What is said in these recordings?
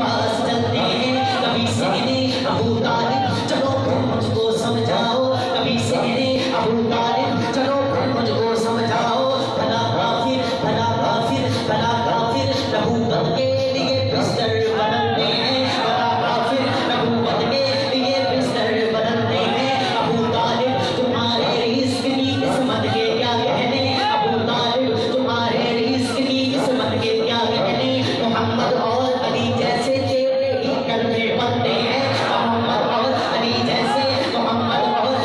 पास चलते हैं, कभी कहने अबू तालिब चलो फिर मुझको समझाओ, कभी कहने अबू तालिब चलो फिर मुझको समझाओ। भला काफिर भला काफिर भला काफिर नबूवत के लिए बिस्तर बदलते हैं, भला काफिर नबूवत के लिए बिस्तर बदलते हैं। अबू तालिब तुम्हारे रिस्क की किस्मत के क्या कहने, अबू तालिब तुम्हारे रिस्क की किस्मत के क्या कहने। मोहम्मद और अली जैसे तेरे ही कलमे बनते हैं, मोहम्मद और अली जैसे, मोहम्मद और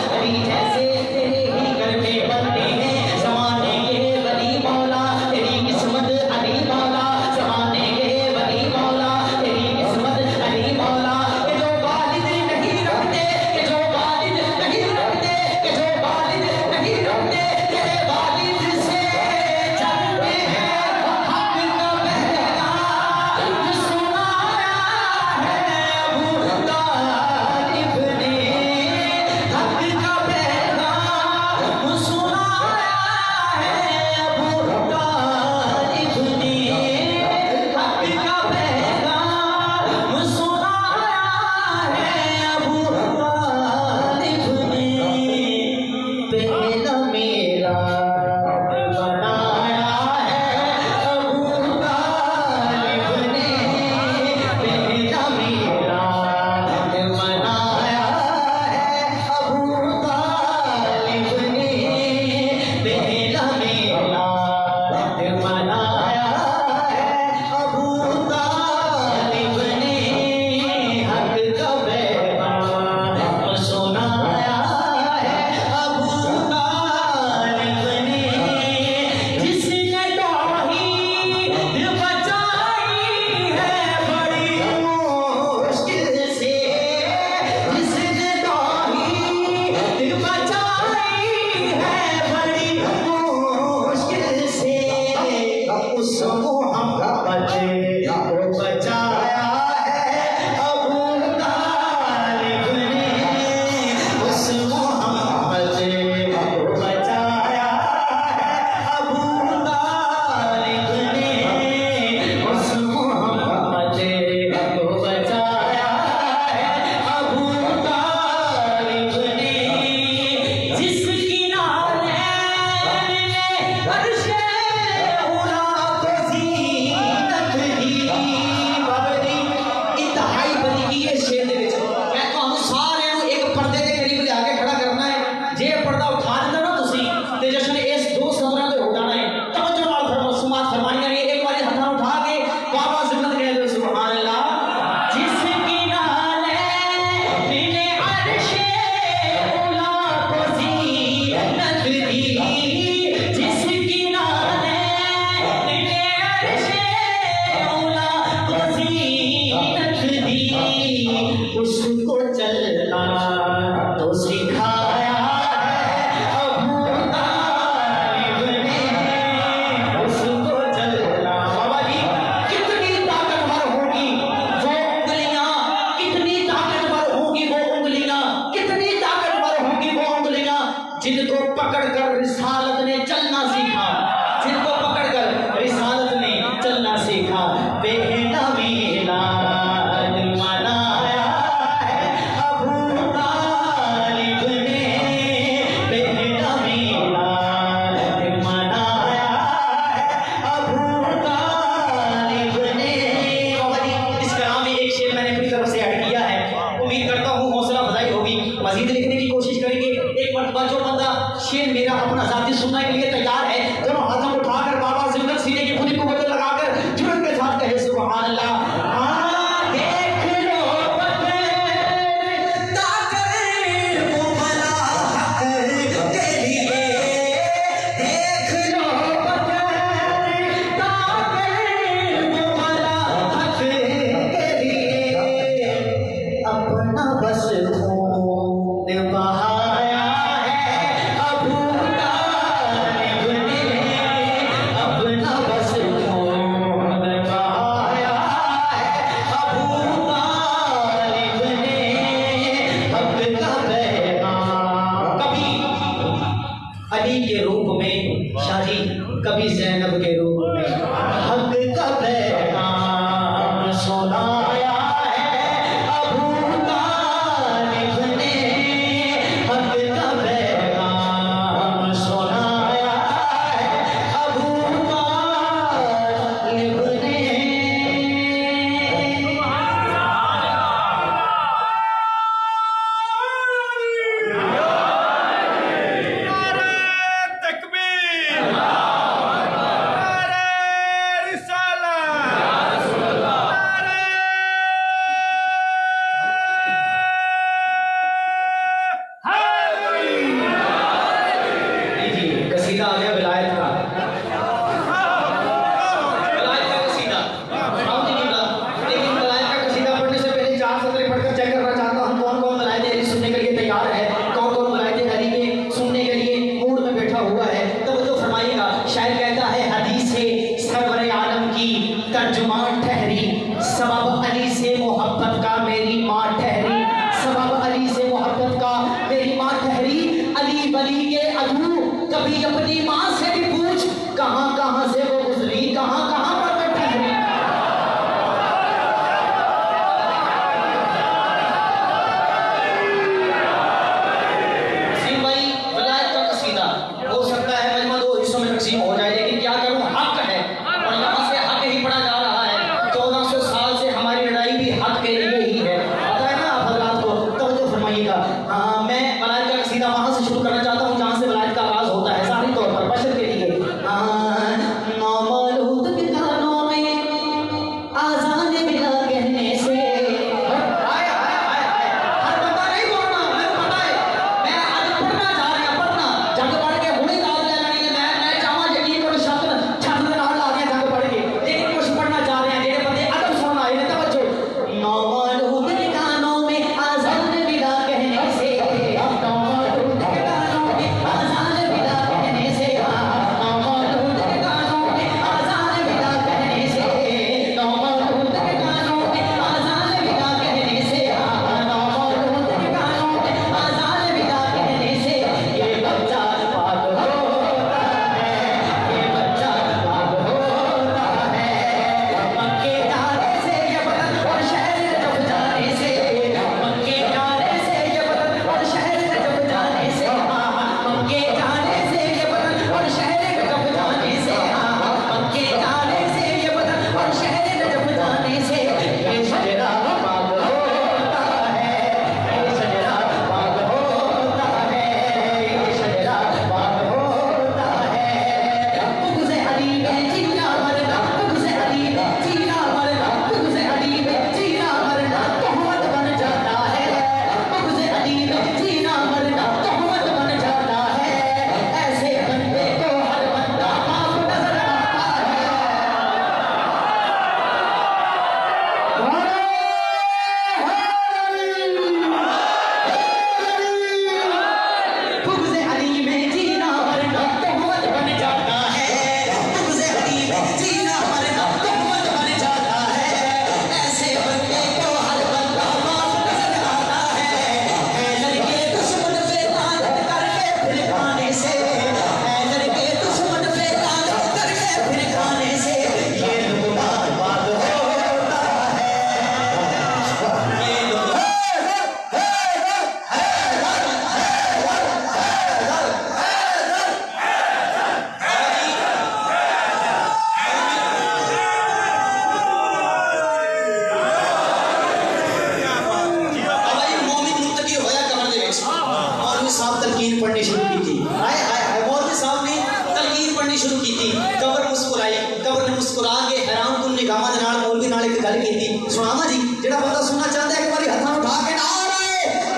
शुरू की थी। कबर मुस्कुराई, कबर ने मुस्कुरा के हैरान कुन निगाहां दे नाल मौलवी नाल एक गल की थी। सुनावा जी, जेड़ा बंदा सुनना चाहता है एक बारी हाथां उठा के नारे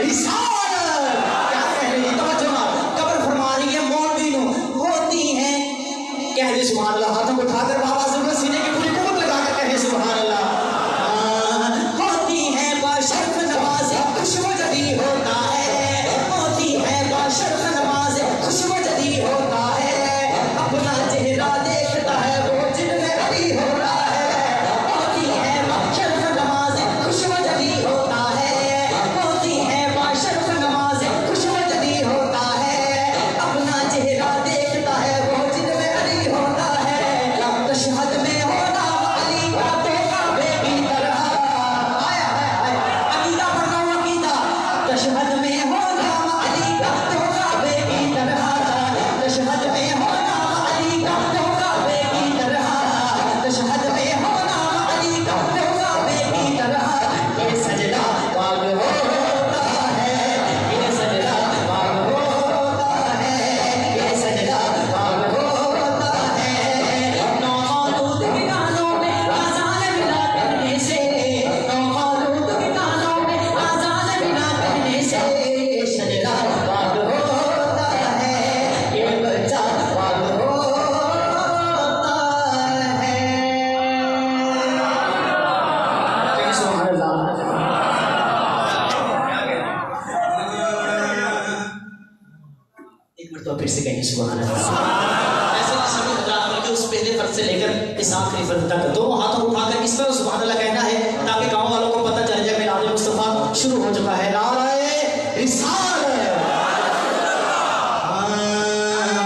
रिसाल क्या कह रही है, तवज्जो नाल। कबर फरमा रही है मौलवी नु होती है, कह दे सुभान अल्लाह, हाथों को उठाकर बाबा से सीने की पूरी कुवत लगा कर कहे सुभान अल्लाह। होती है बाशर्फ नवाज खुशबू जदी होता है, होती है बाशर्फ नवाज खुशबू जदी होता है, अपना चेहरा देखता है वो जिनमें अली होता है। होती है बाशर्फ नवाज खुशबू जदी होता है, होती है बाशर्फ नवाज खुशबू जदी होता है, अपना चेहरा देखता है वो जिनमें अली होता है। तशहद में होना अली का तो काबे की तरह आया है, अकीदा पढ़ना हूं अकीदा। तशहद में होना अली का तो काबे की तरह, तशहद में होना अली का तो काबे की तरह, तशहद में होना अली का तो काबे की तरह। ये सजदा पाक होता है, ये सजदा पाक होता है, ये सजदा पाक होता है। नौ मौलूद के गानों में आज़ान बिना कहने से, नौ मौलूद के गानों में आज़ान बिना कहने से, ये सजदा पाक होता है, ये बच्चा पाक होता है। कहीं सुभान अल्लाह। एक मरतबा फिर से कहीं सुभान अल्लाह। ऐसे किसी भी हजरात बल्कि उस पहले फर्ज से लेकर इस आखिरी फर्ज तक दोनों हाथों को उठाकर इस तरह सुभान अल्लाह कहना है ताकि गांव वालों को पता चल जाए मिलाद मुस्तफा शुरू हो चुका है। नारे रिसाल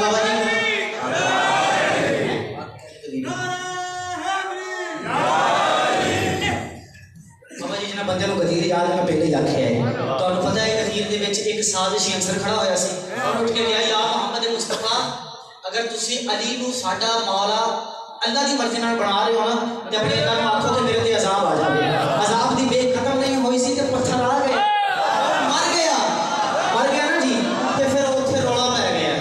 बाबा जी बाबा जी जिन्हें बंदे को गदीर याद है मैं पहले ही आख्या है। ਤੁਹਾਨੂੰ ਪਤਾ ਹੈ ਗदीर ਦੇ ਵਿੱਚ ਇੱਕ ਸਾਜ਼ਿਸ਼ੀ ਅੰਸਰ ਖੜਾ ਹੋਇਆ ਸੀ। ਉਹ ਉੱਠ ਕੇ ਗਿਆ ਯਾ ਮੁਹੰਮਦ ਮੁਸਤਫਾ अगर तुसी अली नू साडा मौला अल्लाह की मर्जी नाल बना रहे हो ना ते अपने अल्लाह नू आखो कि मेरे ते अजाब आ जावे। अजाब दी बेग खत्म नहीं हुई सी ते पत्थर आ गए, मर गया ना जी। ते फिर उत्थे रोला पै गया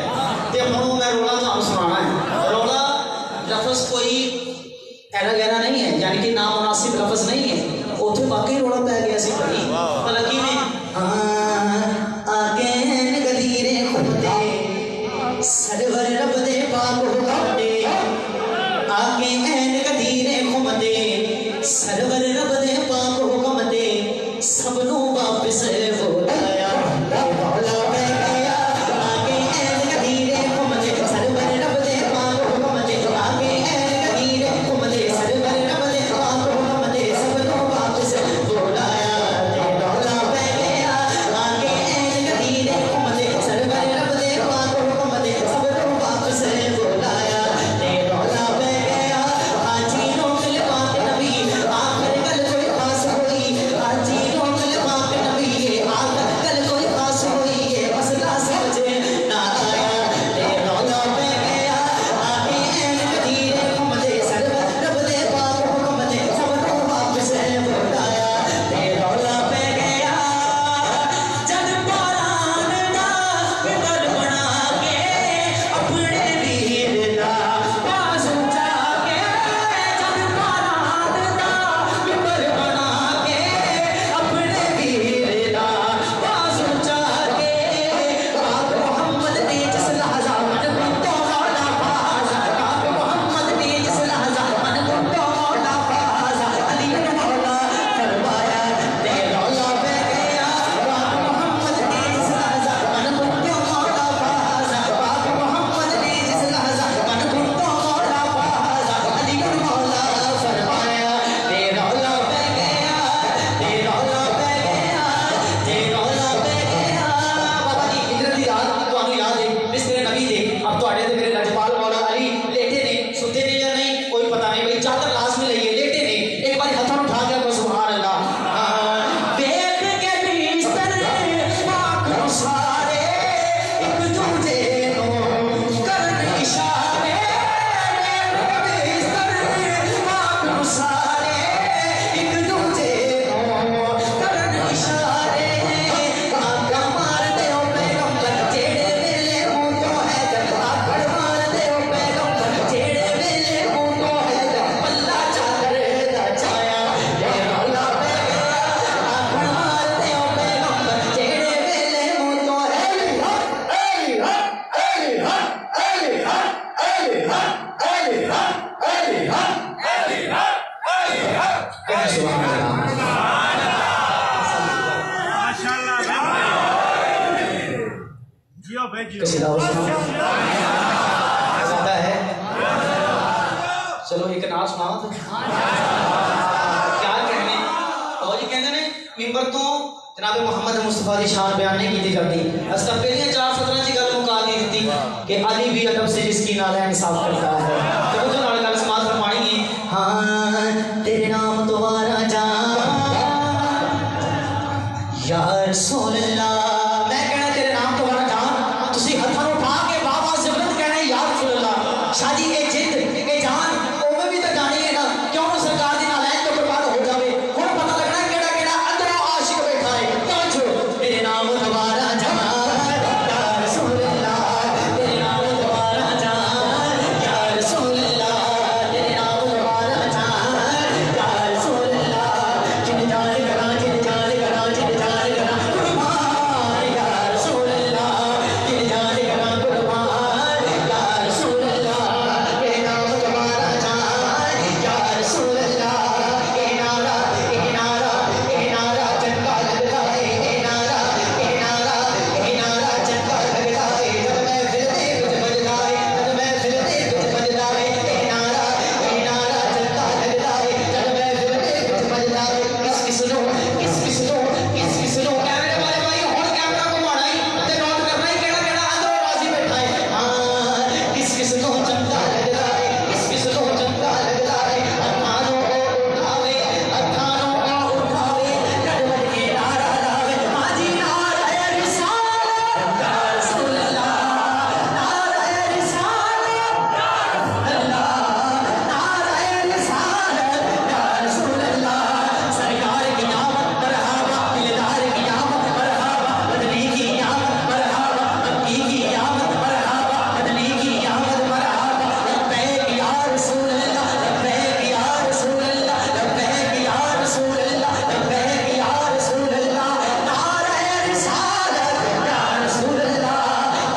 ते हुण मैं रोला तुहानू सुनाना है। रोला लफ्ज कोई ऐना गहना नहीं है, यानी कि नामुनासिब लफ्ज नहीं है। उत्थे वाकई रोला पै गया सी भाई। तलकी में आगे गदीरे खुदे सरवर रब दे पाक हुकम दे, आगे ऐन गदीरे खुमदे सरवर रब दे सिखाओ ज़्यादा है। चलो एक नाच सुनाओ तो क्या कहने और जी कहते ने मिंबर तो जनाब मोहम्मद मुस्तफा की शान बयान नहीं की जाती। अस तो पहले 4 सतरा की गल मुका दी थी कि अली भी अदब से जिसकी नाला इंसाफ करता है। तो जो नाल गल समाज फरमानी है हाँ तेरे नाम दोबारा जा या रसूल अल्लाह। मैं कहना तेरे नाम दोबारा जा तुसी हथां उठा के बाबा ज़िबरत कहना या रसूल अल्लाह। शादी ए जिद ए जान ओवे भी तो जानी है ना क्यों सरकार दी नालैन तो कुर्बान हो जावे। हुण पता लगना केड़ा केड़ा अंदरों आशिक बैठा है। समझो तेरे नाम दोबारा जा या रसूल अल्लाह। तेरे नाम दोबारा जा या रसूल अल्लाह। तेरे नाम दोबारा जा या रसूल अल्लाह। जिन जान करा जिन जान करा जिन जान करा कुर्बान या रसूल अल्लाह। जिन जान करा कुर्बान या रसूल अल्लाह। तेरे नाम दोबारा जा या रसूल अल्लाह। ए नारा चंगा लगता है। ए नारा चंगा लगता है। जब मैं फिरते कुछ बजता है जब मैं फिरते कुछ बजता है। ए नारा चंगा लगता है जब मैं फिरते कुछ बजता है। किस लो कैमरे वाले भाई और कैमरा घुमाना ही ते नोट करना ही केड़ा केड़ा अंदरों राजी बैठा है। हाँ किस लो चंगा लगता है किस लो चंगा लगता है। अखानों को उठावे गड़बड़ के नारा लावे माजी नारा ए रिसालत या रसूल अल्लाह। नारा ए रिसालत अल्लाह नारा ए रिसालत या रसूल अल्लाह। सरकार की आमद मरहबा दिलदार की आमद मरहबा बदली की आमद मरहबा मक्की की आमद मरहबा बदली की आमद मरहबा। लब्बैक या रसूल अल्लाह लब्बैक या रसूल अल्लाह लब्बैक या रसूल अल्लाह लब्बैक या रसूल अल्लाह। नारा ए रिसालत या रसूल अल्लाह।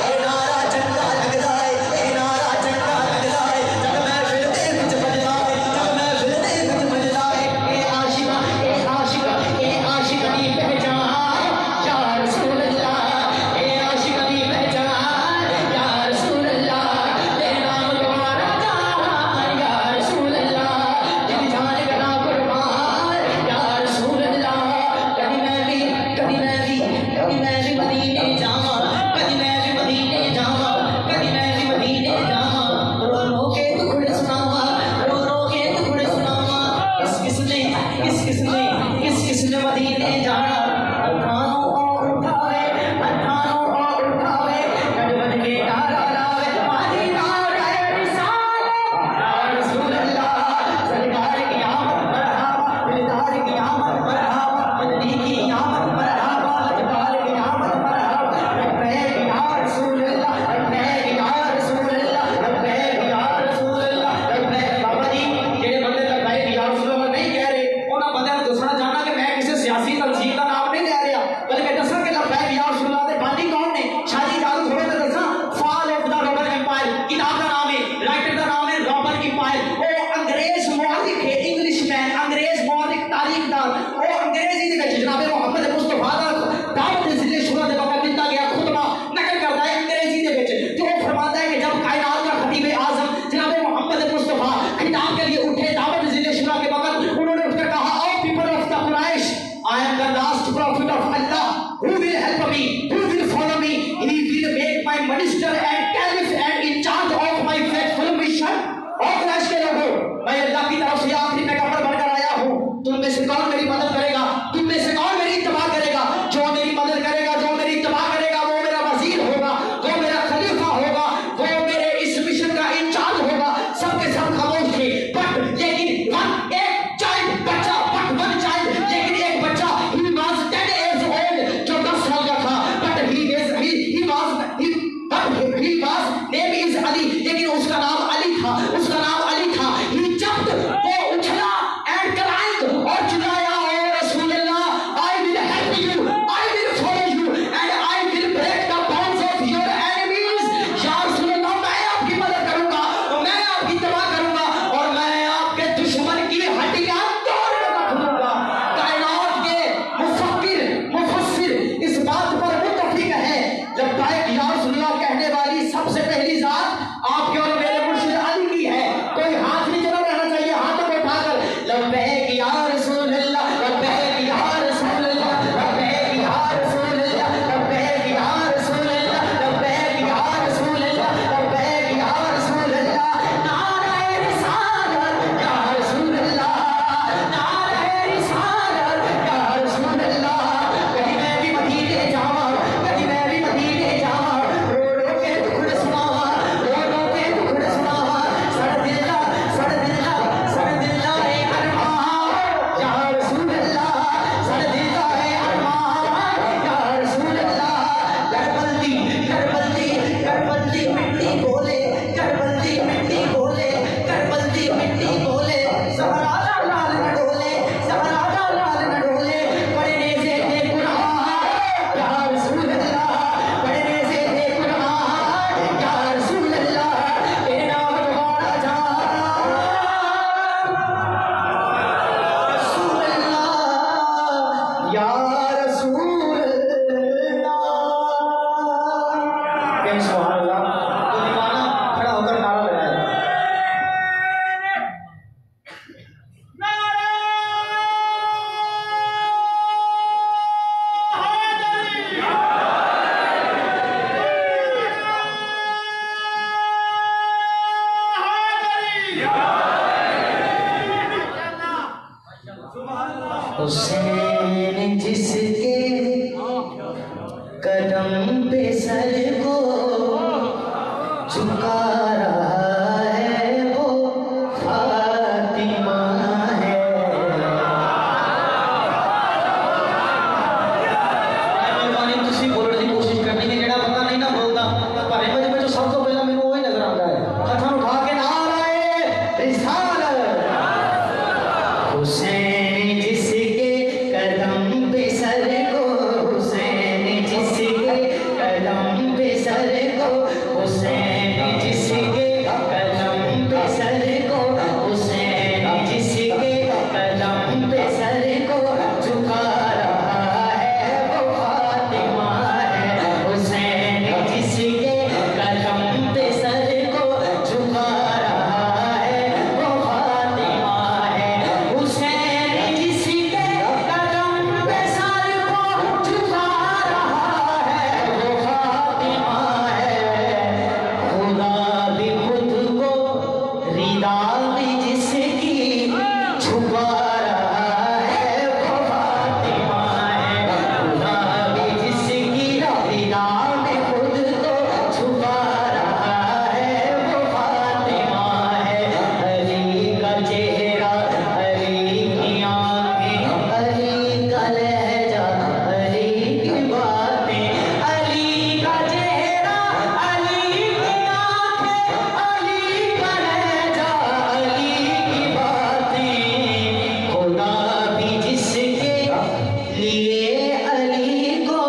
ए नारा चंगा लगता है ए नारा चंगा लगता है जब मैं फिरते कुछ बजता है जब मैं फिरते कुछ बजता है। ए आशिका दी पहचान या रसूल अल्लाह। ए आशिका दी पहचान या रसूल अल्लाह। तेरे नाम दोबारा जा या रसूल अल्लाह। जिन जान करा कुर्बान या रसूल अल्लाह। कभी मैं भी मदीने जावा कभी मैं भी मदीने जावा कभी मैं भी मदीने जावा। रो रो के टुकड़े सुनावा रो रो के टुकड़े सुनावा। किसने मदीने जाना। अठानों को उठावे गड़बड़ के नारा लावे माजी नारा ए रिसालत या रसूल अल्लाह। सरकार की आमद मरहबा दिलदार की आमद मरहबा बदली की आमद मरहबा सरकार की आमद मरहबा। लब्बैक या रसूल अल्लाह लब्बैक या रसूल अल्लाह लब्बैक या रसूल अल्लाह लब्बैक। बाबा जी जेड़े बंदे लब्बैक या रसूल अल्लाह नहीं कह रहे उन्हां बंदियां नूं दसना चाहना कि मैं किसी सियासी तंजीम का नाम नहीं ले रहा बल्कि दसा कि लब्बैक या रसूल अल्लाह दे बानी कौन ने। शादी इजाजत होवे तो दसा fall of the Roman empire किताब का नाम है राइटर का नाम है रॉबर्ट एम्पायर। वो अंग्रेज मुआरिख है इंग्लिशमैन अंग्रेज मुआरिख तारीखदार। वो अंग्रेजी दे विच जनाब मोहम्मद मुस्तफा दा दावत जिले शुरा दे वक्त दिता गया खुतबा नकल करता है अंग्रेजी दे विच जो फरमाता है कि जब कायनात का खतीब आजम जनाब मोहम्मद मुस्तफा खिताब के लिए उठे दावत जिले शुरा के वक्त उन्होंने उठकर कहा O people of the Quraysh I am the last prophet of Allah who will help me who will follow me he will make my minister and caliph and in charge of my faithful mission। और कुरैश के लोगों मैं अल्लाह की तरफ से आखिरी पैगंबर बनकर आया हूँ। तुम में से कौन मेरी मदद करेगा तुम में से कौन मेरी इत्तबा करेगा। जो मेरी मदद करेगा जो मेरी इत्तबा करेगा वो मेरा वजीर होगा वो मेरा खलीफा होगा वो मेरे इस मिशन का इंचार्ज होगा। सबके सब खामोश थे बट लेकिन एक चाइल्ड बच्चा लेकिन एक बच्चा he was 10 years old जो 10 साल का था but he हुसैन जिसके कदम पे सर को झुका रहा है वो फातिमा है। तुसी बोलने की कोशिश करनी है, जेड़ा बंदा नहीं ना बोलता पर इमेज में जो सब तो पहला मैनू वही नजर आता है। हथां उठा के नारे रिसालत। हुसैन जिसके कदम पे सर को, हुसैन जिसके कदम पे सर को, हुसैन जिसके कदम पे सर को, हुसैन जिसके कदम पे सर को झुका रहा है वो फातिमा है। हुसैन जिसके कदम पे सर को झुका रहा है वो फातिमा है। हुसैन जिसके कदम पे सर को झुका रहा है वो फातिमा है। खुदा भी खुद को रिदा में जिसकी छुपा रहा है वो फातिमा है। खुदा भी जिसकी रिदा में खुद को छुपा रहा है वो फातिमा है। अली का चेहरा, अली की आंखें, अली का लहजा, अली की बातें, अली का चेहरा, अली की आंखें, अली का लहजा, अली की बातें। खुदा भी जिसके लिए अली को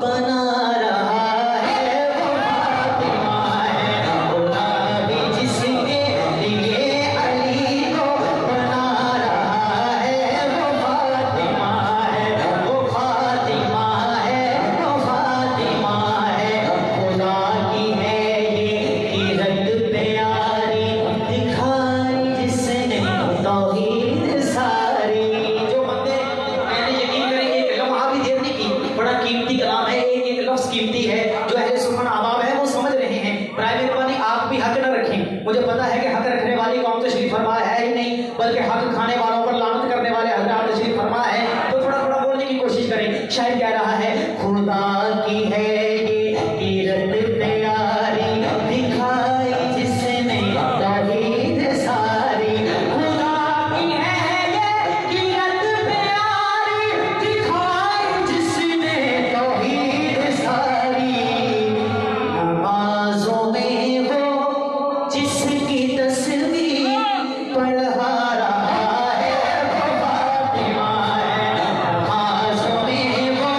बना रहा है वो फातिमा है। खुदा भी जिसके लिए अली को बना रहा है वो फातिमा है। वो फातिमा है, वो फातिमा है। खुदा की है ये किरत प्यारी, दिखाई जिसने तौहीद सारी। जो बंदे मैंने यकीन करें एक लम्हा भी देर नहीं की, बड़ा कीमती कलाम है, एक एक लफ्ज कीमती है। जो अहले सुन्नत अहबाब है वो समझ रहे हैं। प्राइवेट मेहरबानी आप भी हक न रखें। मुझे पता है कि हक रखने वाली कौम तो शरीफ फरमा है ही नहीं, बल्कि हक खाने वालों पर लानत करने वाले हजरात शरीफ फरमा है। तो थोड़ा थोड़ा बोलने की कोशिश करें। शायद कह रहा है खुदा की है ये किरत प्यारी, दिखाई जिसने तौहीद सारी। खुदा की है ये किरत प्यारी, दिखाई जिसने तौहीद सारी। नमाजों में वो जिसकी तस्वीर पढ़ा रहा है वो फातिमा है। नमाजों में वो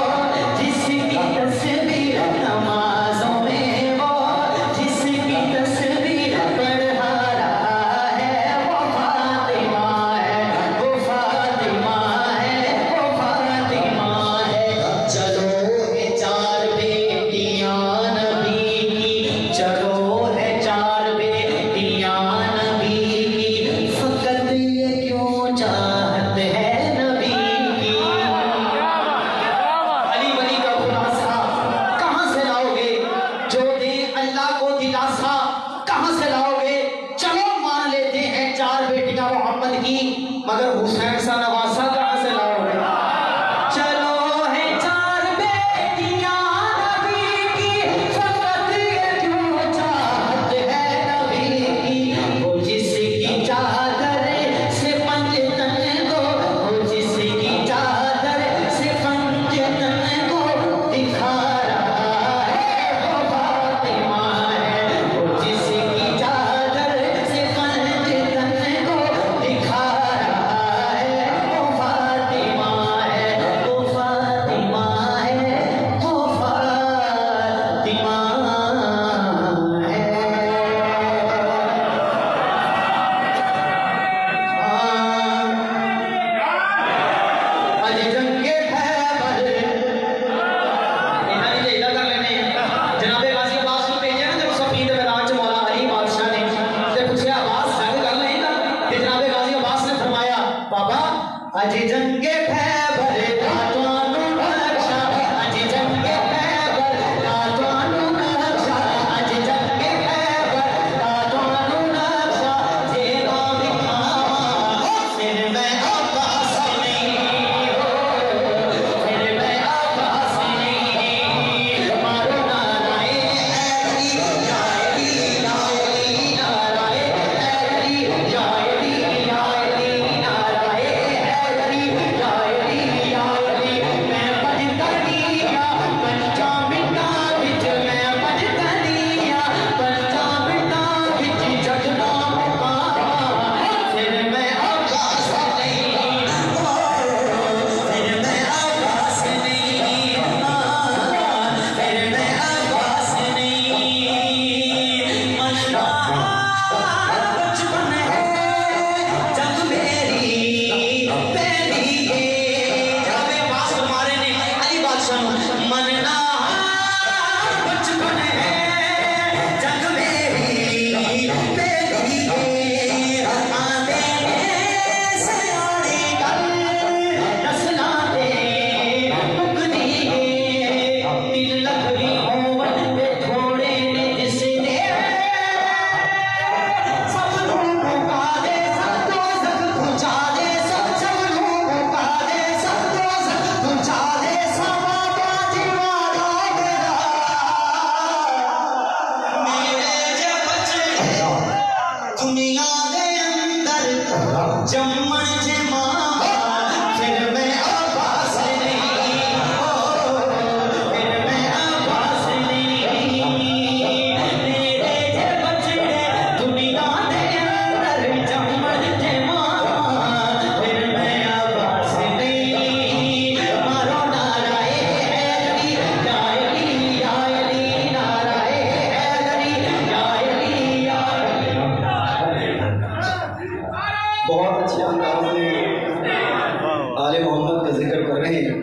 मोहम्मद का जिक्र कर रहे हैं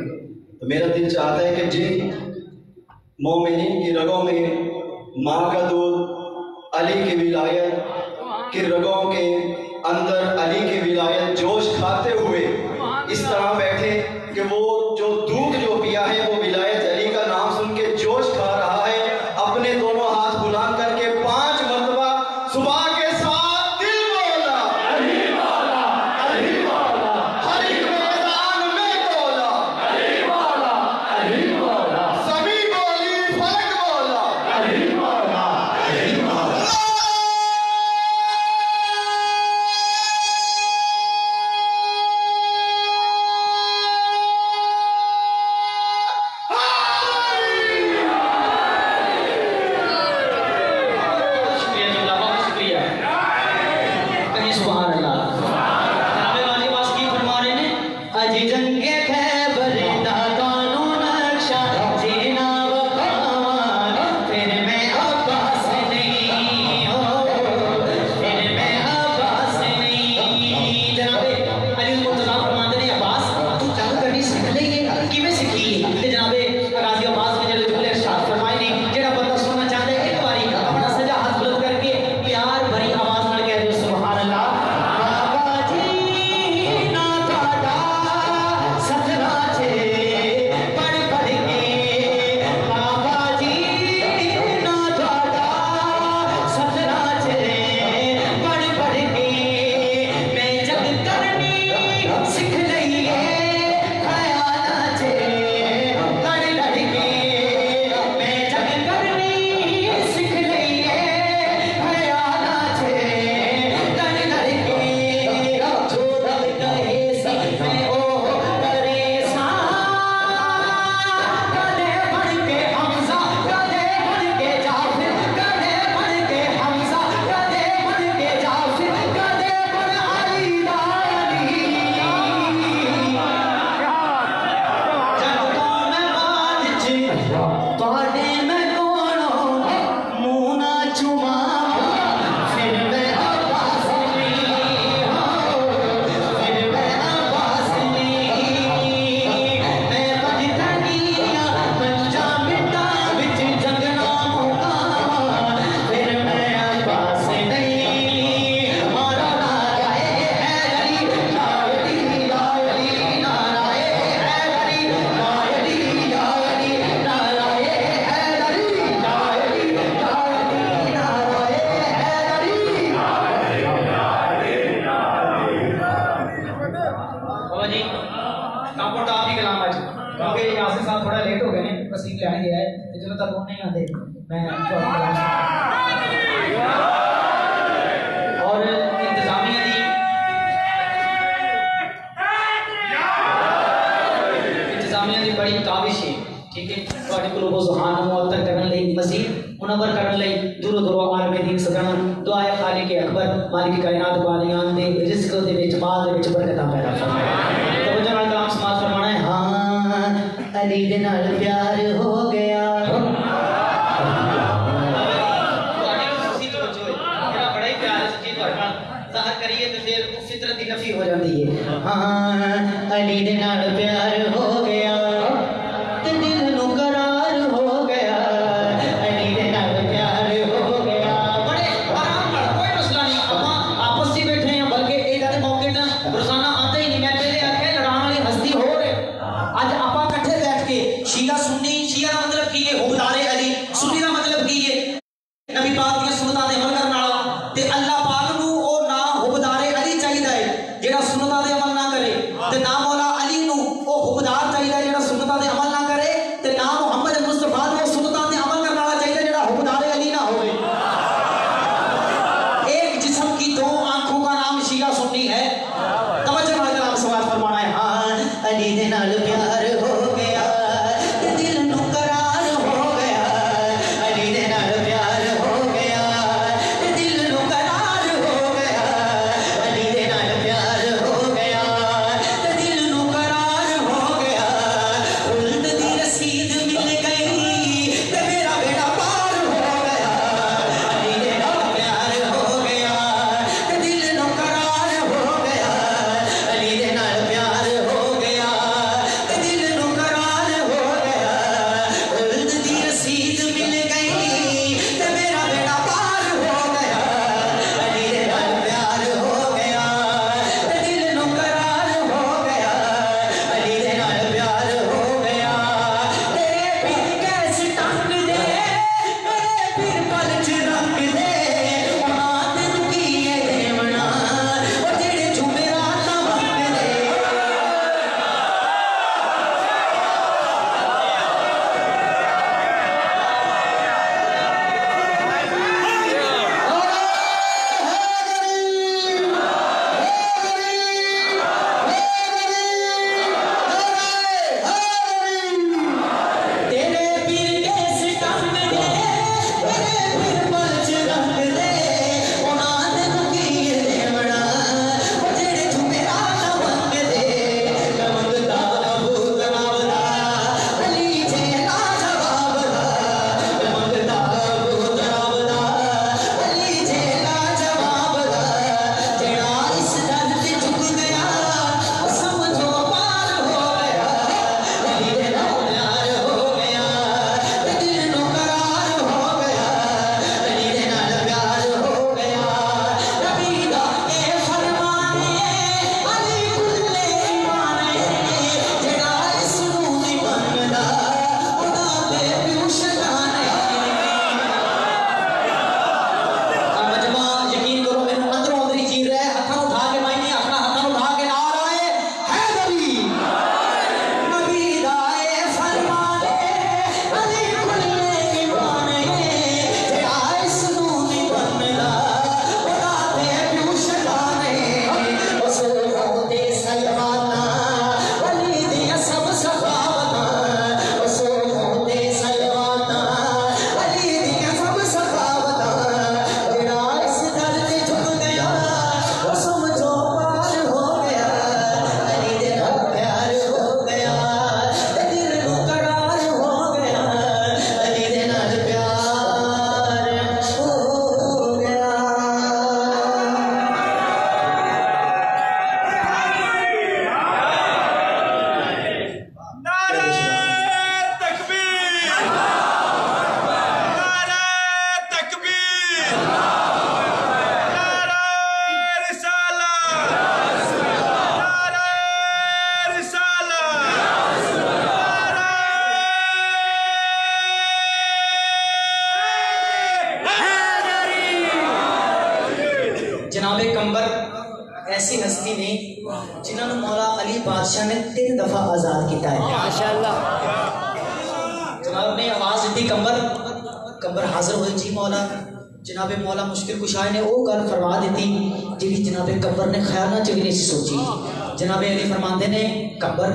तो मेरा दिल चाहता है कि जिन मोमिनीन की रगों में माँ का दूध, अली की विलायत की रगों के अंदर अली की विलायत जोश खाते हुए इस तरह बैठे कि वो जो दूध जो पिया है वो विलायत अली का नाम सुन के जोश खा रहा है, अपने दोनों हाथ बुलंद करके 5 मरतबा सुबह के साथ दिल बोला अली वाला, अली वाला, हर एक मैदान में बोला अली वाला, अली वाला, सभी बोली फलक बोला अली वाला, अली वाला। गया बादशाह ने 3 दफा आजाद किया है माशाअल्लाह। जनाब ने आवाज दी कंबर हाजिर हुई जी मौला। जनाबे मौला मुश्किल कुशाय ने वो गल फरमा दी जी जनाबे कंबर ने ख्याल च भी नहीं सोची। जनाबे अली फरमाते ने कंबर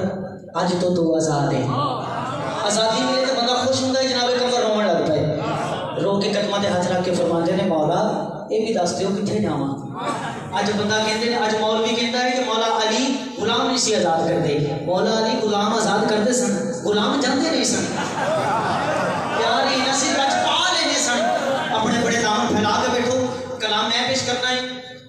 अज तो तू आजाद है। आजादी मिले तो बंदा खुश होता है। जनाबे कंबर रोन लगता है, रो के कदमां ते हाथ रख के फरमाते ने मौला ये भी दस दियो किथे जावां। अज बंदा कहते हैं, अज मौलवी कहता है कि मौला अली गुलाम नहीं सी आजाद करते। मौला अली गुलाम आजाद करते सन, गुलाम जाते नहीं सन। प्यार ही नसीब अज पा लेने सन। अपने बड़े दाम फैला के बैठो, कलाम मैं पेश करना है,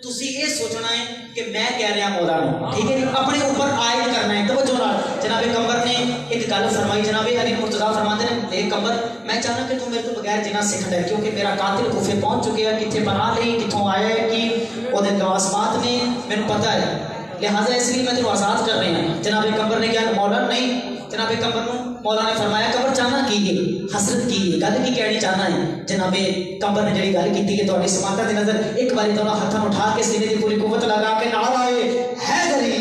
तुसी ये सोचना है कि मैं कह रहा मौला नूं, ठीक है, अपने ऊपर आयद करना है। तवज्जो नाल जनाबे कंबर ने एक गल फरमाई। जनाबे अली मुर्तज़ा फरमाते हैं, ए कंबर मैं चाहना कि तू मेरे तो बगैर जिना सीख ले, क्योंकि मेरा कातिल कुफे पहुंच चुके हैं, कितने पनाह ली, कितों आया है, कि ओदे लवासमात ने मैंने पता है, लिहाजा इसलिए मैं तेरे आजाद कर रहे हैं। जनाबे कंबर ने क्या मौला नहीं। जनाबे कंबर को मौला ने फरमाया कंबर चाहना की है, हसरत की है, गल की कहनी चाहना है। जनाबे कंबर ने जी गल की कि थोड़ी समाता की नजर एक बार दोनों हाथों उठा के सीने की पूरी कुवत लगा के नाराए हैदरी।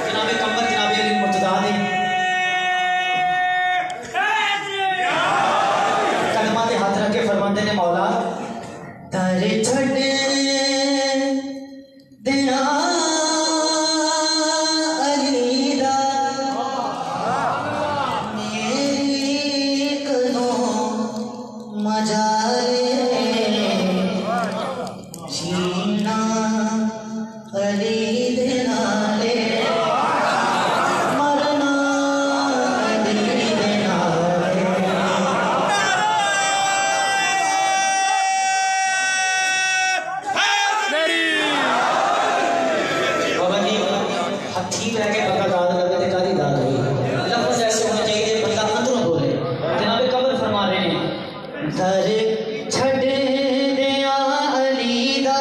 जनाबे कंबर जनाबे अली मुर्तज़ा ने कदमां ते हाथ रख के फरमाते ने मौला तारे छड़े देना अली दा मेरी कदों मजारे जीना अली दे नाले मरना अली दे नाले। हथी लैके बंदा दाद लगे कादी दाद हुई। लफ्ज़ ऐसे होने चाहिए बंदा अंदरों बोले। जनाबे कब्र फरमा रहे हैं दर छड़े दिया अली दा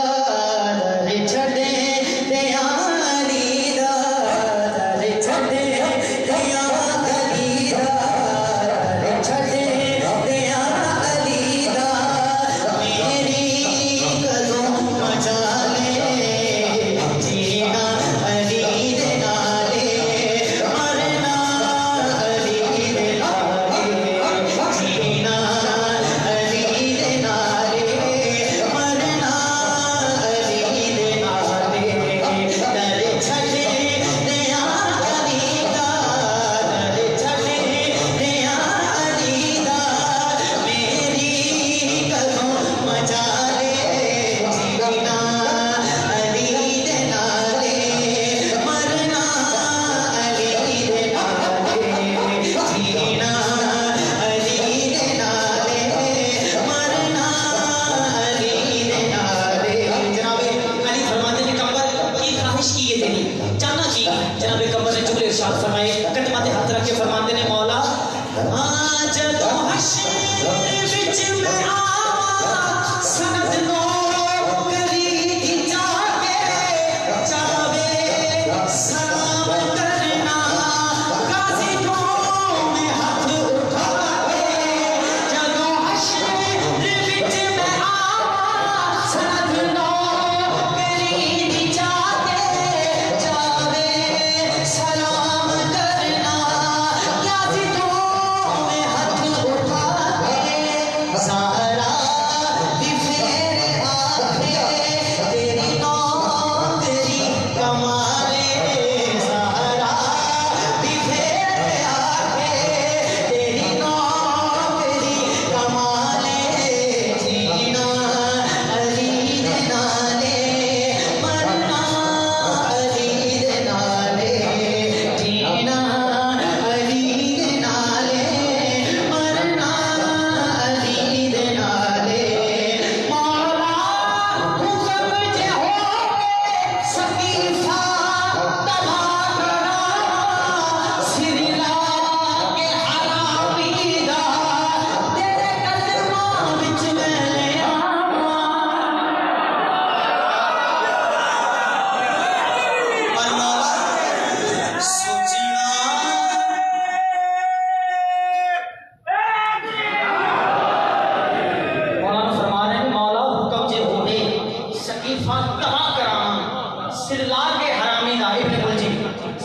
तबाह कराना सिरला के हरामी दा इब्न मुलजिम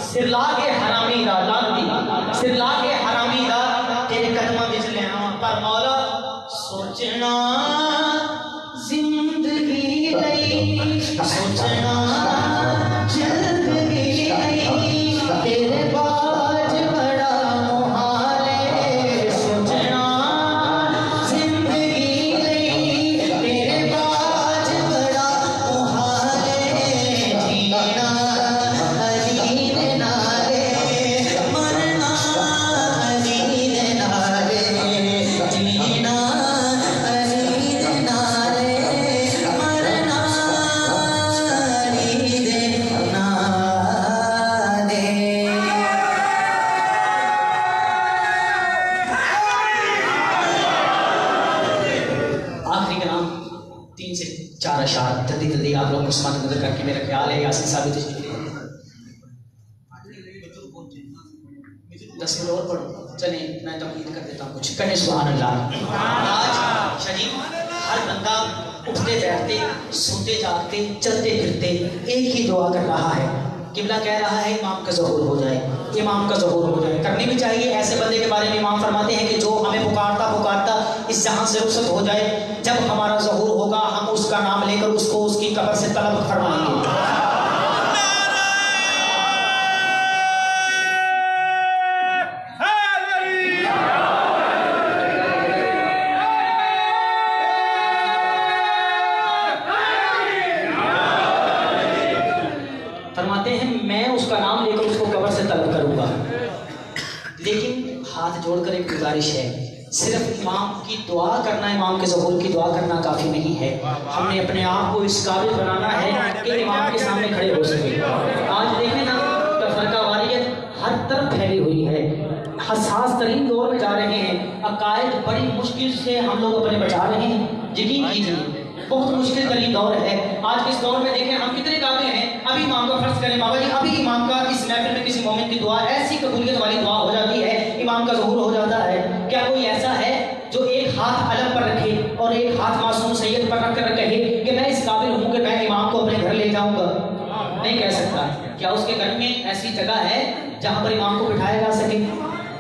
सिरला के हरामी दा लानती सिरला के हरामी दा तेरे कदमां विच ले आवां पर मौला सोचना जिंदगी नहीं सोचना जिंदगी नहीं तेरे बाज बड़ा मुहाले सोचना जिंदगी नहीं तेरे बाज बड़ा मुहाले जीना अजीब नारे मरना अजीब नारे जीना अजीब नारे मरना अजीब नारे। आखिरी कलाम 3 से 4 अशार जल्दी जल्दी आप लोग उस्मान नजर करके मेरा ख्याल है यासीन साबित 10 मिनट और पढ़ो चले मैं तकलीफ कर देता हूँ कुछ कने सुभान अल्लाह। आज शरीफ हर बंदा उठते बैठते सोते जागते चलते फिरते एक ही दुआ कर रहा है किबला कह रहा है इमाम का ज़हूर हो जाए इमाम का ज़हूर हो जाए। करनी भी चाहिए। ऐसे बंदे के बारे में इमाम फरमाते हैं कि जो हमें पुकारता पुकारता इस जहां से रुखसत हो जाए जब हमारा ज़हूर होगा हम उसका नाम लेकर उसको उसकी कब्र से तलब फरमाएंगे। फरमाते हैं मैं उसका नाम लेकर उसको कब्र से तलब करूंगा। लेकिन हाथ जोड़कर एक गुजारिश है सिर्फ इमाम की दुआ करना इमाम के ज़हूर की दुआ करना काफ़ी नहीं है। हमने अपने आप को इस काबिल बनाना है कि इमाम के सामने खड़े हो सके। आज देखें ना फरका वारियत हर तरफ फैली हुई है। हसास तरीन दौर में जा रहे हैं। अकायद बड़ी मुश्किल से हम लोग अपने बचा रहे हैं। यकीन कीजिए बहुत मुश्किल तरीन दौर है। आज के इस दौर में देखें हम कितने काबिल हैं। अभी इमाम का फर्ज करें बाबा जी अभी इमाम का इस महफिल में किसी मोमिन की दुआ ऐसी कबूलियत वाली दुआ हो जाती है इमाम का ज़हूर हो जाता है। क्या कोई ऐसा है जो एक हाथ अलम पर रखे और एक हाथ मासूम सैयद पर रख कर कहे कि मैं इस काबिल हूँ कि मैं इमाम को अपने घर ले जाऊंगा? नहीं कह सकता। क्या उसके घर में ऐसी जगह है जहाँ पर इमाम को बिठाया जा सके?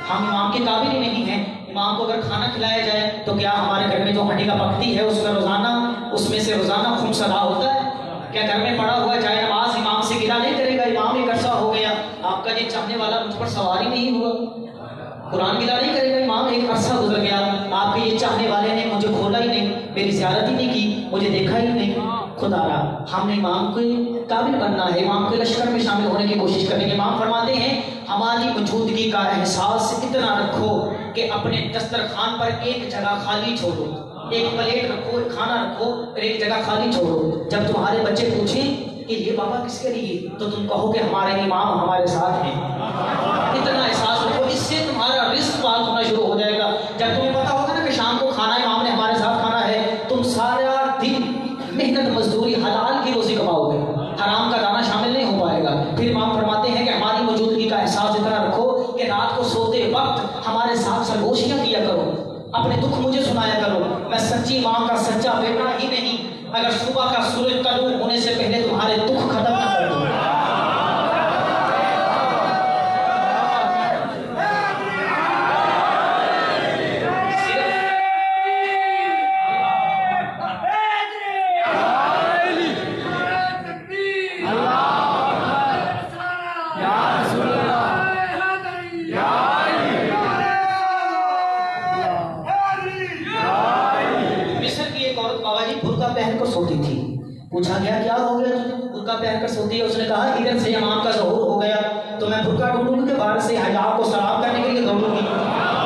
हम इमाम के काबिल ही नहीं हैं। इमाम को अगर खाना खिलाया जाए तो क्या हमारे घर में जो हड्डी का पकती है उसमें से रोजाना खुम्स अदा होता है? क्या घर में पड़ा हुआ चाहे नमाज इमाम से गिरा नहीं करेगा? इमाम एक अरसा हो गया आपका ये चाहने वाला मुझ पर सवार ही नहीं हुआ, कुरान गिला नहीं करेगा। इमाम एक अरसा गुजर गया आपके ये चाहने वाले ने मुझे खोला ही नहीं, मेरी ज़ियारत ही नहीं की, मुझे देखा ही नहीं। खुदारा हमने इमाम को काबिल बनना है, इमाम के लश्कर में शामिल होने की कोशिश करनी है। इमाम फरमाते हैं हमारी मौजूदगी का एहसास इतना रखो कि अपने दस्तरखान पर एक जगह खाली छोड़ो, एक प्लेट रखो, खाना रखो और एक जगह खाली छोड़ो। जब तुम्हारे बच्चे पूछें कि ये बाबा किसके लिए, तो तुम कहो कि हमारे इमाम हमारे साथ हैं। इतना एहसास रखो, इससे तुम्हारा रिस्क पाक होना शुरू हो जाएगा। जब तुम्हें पता होगा ना कि शाम को खाना इमाम ने हमारे साथ खाना है, तुम सारा दिन मेहनत मजदूरी हलाल की रोजी कमाओगे, हराम का दाना शामिल नहीं हो पाएगा। फिर इमाम फरमाते हैं कि हमारी मौजूदगी का एहसास इतना रखो कि रात को सोते वक्त हमारे साथ सरगोशियां किया करो, अपने दुख मुझे सुनाया करो। मैं सच्ची माँ का सच्चा बेटा ही नहीं अगर सुबह का सूरज तलू होने से पहले तुम्हारे दुख खत्म न कर दूं। सोती थी, पूछा गया क्या हो गया तुझे बुर्का पहनकर सोती है? उसने कहा इधर से इमाम का ज़हूर हो गया तो मैं बुर्का ढूंढूंगी के बाहर से हिजाब को सलाम करने के लिए दौड़ूंगी।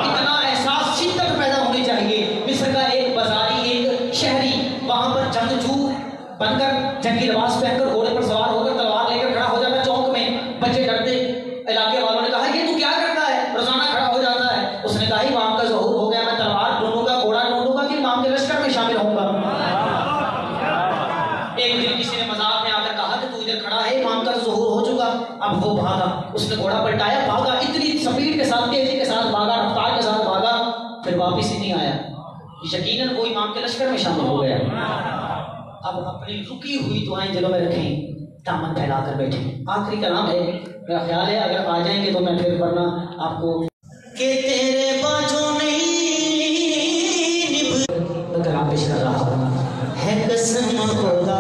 इतना एहसास शिद्दत पैदा होनी चाहिए। मिस्र का एक बाजारी एक शहरी वहां पर जंगजू बनकर जंगी लिबास पहनकर घोड़े पर सवार होकर तलवार लेकर खड़ा हो जाता चौक में। बच्चे डरते, इलाके वालों ने कहा ये तू क्या करता है, रोजाना खड़ा हो जाता है। उसने कहा इमाम का ज़हूर हो गया, मैं तलवार ढूंढूंगा घोड़ा ढूंढूंगा कि इमाम के लश्कर में शामिल होऊंगा। एक दिन किसी ने मजाक में आकर कहा कि तू इधर खड़ा है इमाम का ज़हूर हो चुका। अब वो भागा, उसने घोड़ा पलटाया, भागा, इतनी स्पीड के साथ तेजी के साथ भागा, रफ्तार के साथ भागा, फिर वापिस ही नहीं आया। यकीनन वो इमाम के लश्कर में शामिल हो गया। अब अपनी रुकी हुई दुआएं दिलों में रखें, दामन फैलाकर बैठे। आखिरी कलाम है, मेरा ख्याल है अगर आ जाएंगे तो मैं फिर वरना आपको के तेरे बाजों नहीं कलाम पेश कर रहा हूँ। है कसम खुदा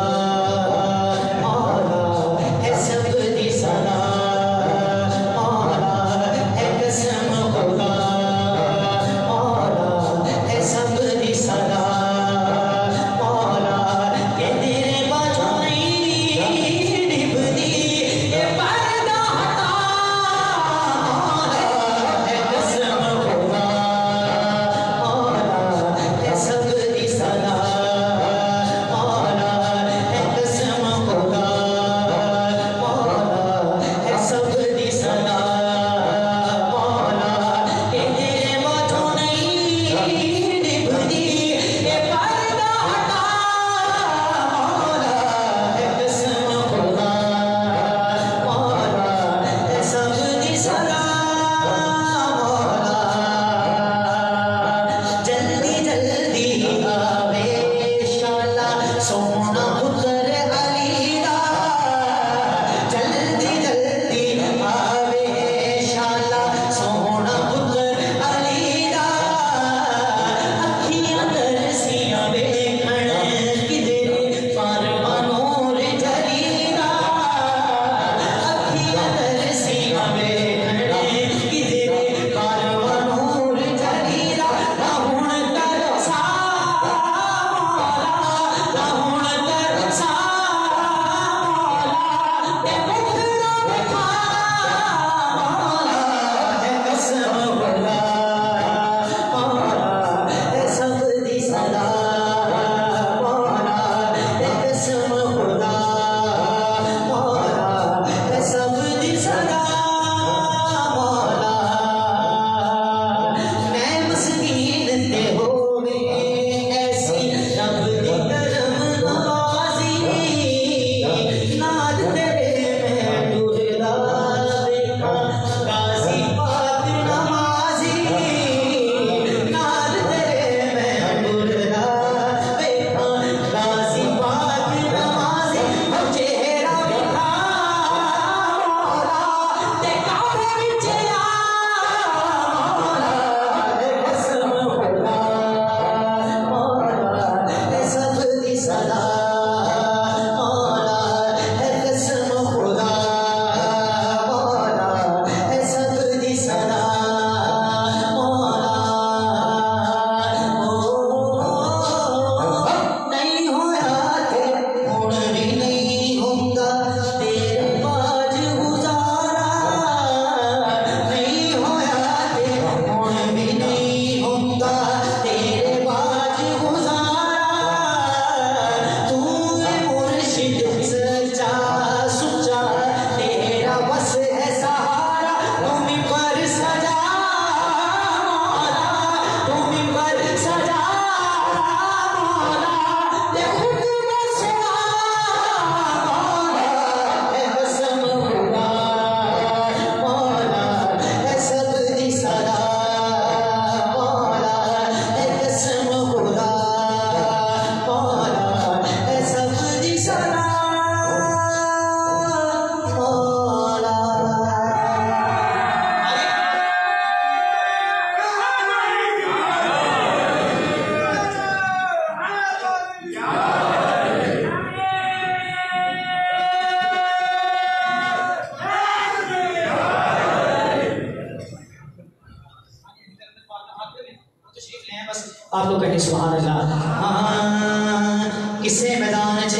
आप लोग कहते सुभान अल्लाह। हाँ किसे मैदान च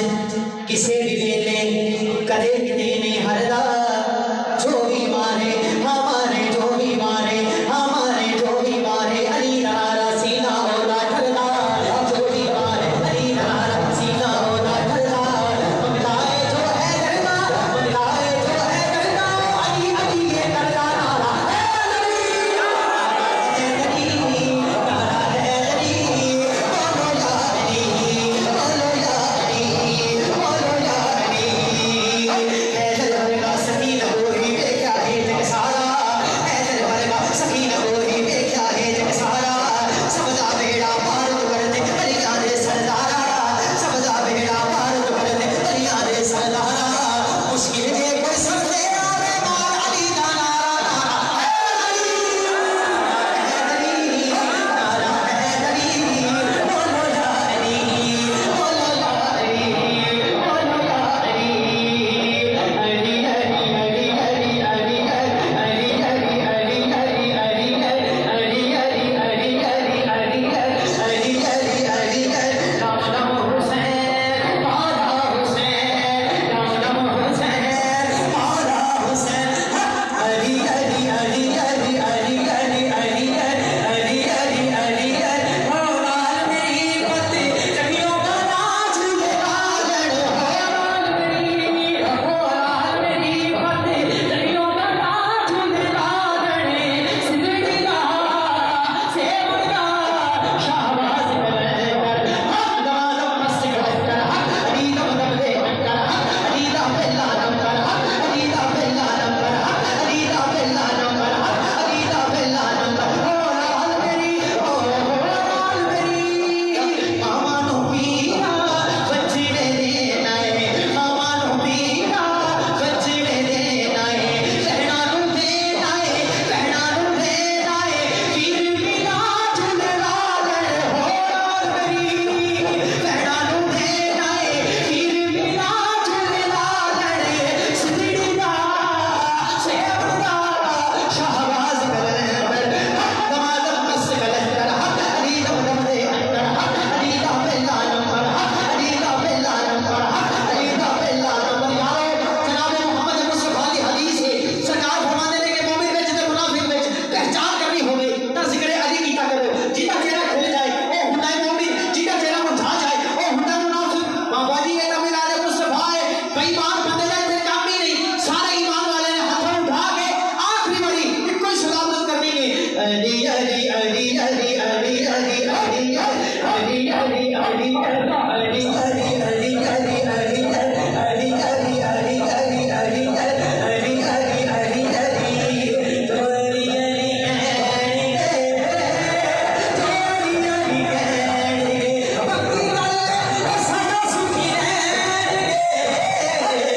किसे भी वेले करे देने हरदा जो भी मारे हमारे जो भी मारे हमारे जो भी मारे अली नारा सीना होता ठरदा जो भी मारे अली नारा सीना होता ठरदा मिलाए जो है डरना मिलाए जो है डरना अली अली ये करदा नारा है बेईमान बंदे का कोई काम ही नहीं। सारे ईमान वाले ने हाथ उठा के आखिरी बारी इनको ही सलामत करनी है। अली अली अली अली अली अली अली अली अली अली अली अली अली अली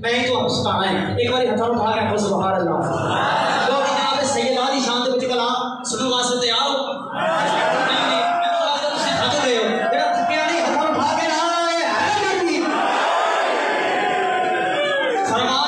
मैं ही तो हस्ताना है एक बार हथा उठा के आखो सुभान अल्लाह तो जनाब सैयदा दी शान दे विच कलाम सुनने वास्ते तैयार हो नहीं मैं तो लगदा तुसीं थक गए हो जेड़ा थकिया नहीं हथा उठा के ना ये है मर्दी फरमा